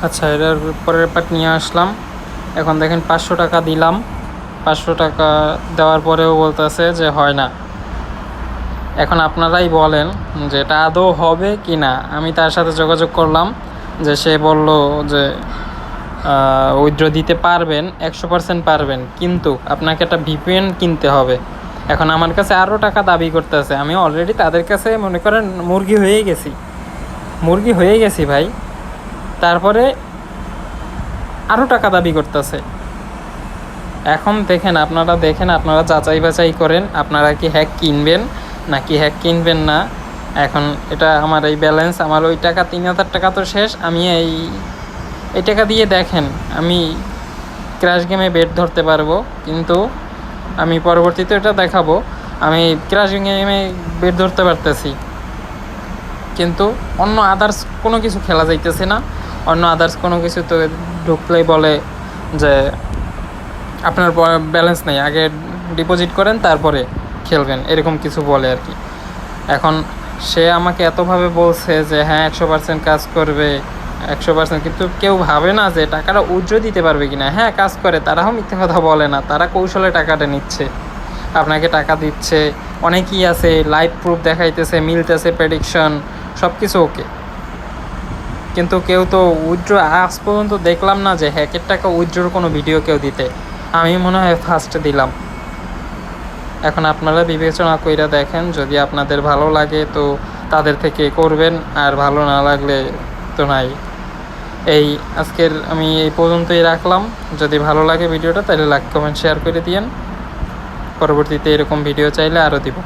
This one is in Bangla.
আচ্ছা, এটার পরের পার্ট নিয়ে আসলাম। এখন দেখেন 500 টাকা দিলাম। 500 টাকা দেওয়ার পরেও বলতেছে যে হয় না। এখন আপনারাই বলেন যে এটা আদৌ হবে কি না। আমি তার সাথে যোগাযোগ করলাম, যে সে বলল যে উইথড্র দিতে পারবেন, 100% পারবেন, কিন্তু আপনাকে একটা ভিপিএন কিনতে হবে। এখন আমার কাছে আরও টাকা দাবি করতেছে। আমি অলরেডি তাদের কাছে মনে করেন মুরগি হয়ে গেছি ভাই। তারপরে আরও টাকা দাবি করতেছে। এখন আপনারা যাচাই বাছাই করেন, আপনারা কি হ্যাক কিনবেন নাকি হ্যাক কিনবেন না। এখন এটা আমার এই ব্যালেন্স, আমার ওই টাকা 3000 টাকা তো শেষ। আমি এই টাকা দিয়ে দেখেন আমি ক্র্যাশ গেমে বেট ধরতে পারবো, কিন্তু আমি পরবর্তীতে এটা দেখাবো। আমি ক্র্যাশ গেমে বেট ধরতে পারতেছি, কিন্তু অন্য আদার্স কোনো কিছু খেলা যাইতেছে না। অন্য আদার্স কোনো কিছু তো ঢুকলেই বলে যে আপনার ব্যালেন্স নেই, আগে ডিপোজিট করেন তারপরে খেলবেন, এরকম কিছু বলে আর কি। এখন সে আমাকে এতভাবে বলছে যে হ্যাঁ 100% কাজ করবে, 100%, কিন্তু কেউ ভাবে না যে টাকাটা উইথড্র দিতে পারবে কি না। হ্যাঁ কাজ করে, তারাও মিথ্যে কথা বলে না, তারা কৌশলে টাকাটা নিচ্ছে, আপনাকে টাকা দিচ্ছে। অনেকেই আছে লাইভ প্রুফ দেখাইতেছে, মিলতেছে, প্রেডিকশন সব কিছু ওকে, কিন্তু কেউ তো উইথড্র আজ পর্যন্ত দেখলাম না যে হ্যাকের টাকা উইথড্রোর কোনো ভিডিও কেউ দিতে। আমি মনে হয় ফার্স্ট দিলাম। এখন আপনারা বিবেচনা কইরা দেখেন, যদি আপনাদের ভালো লাগে তো তাদের থেকে করবেন, আর ভালো না লাগলে তো নাই। আজকের আমি এই পর্যন্তই রাখলাম। যদি ভালো লাগে ভিডিওটা তাহলে লাইক কমেন্ট শেয়ার করে দিয়েন। পরবর্তীতে এরকম ভিডিও চাইলে আরও দিব।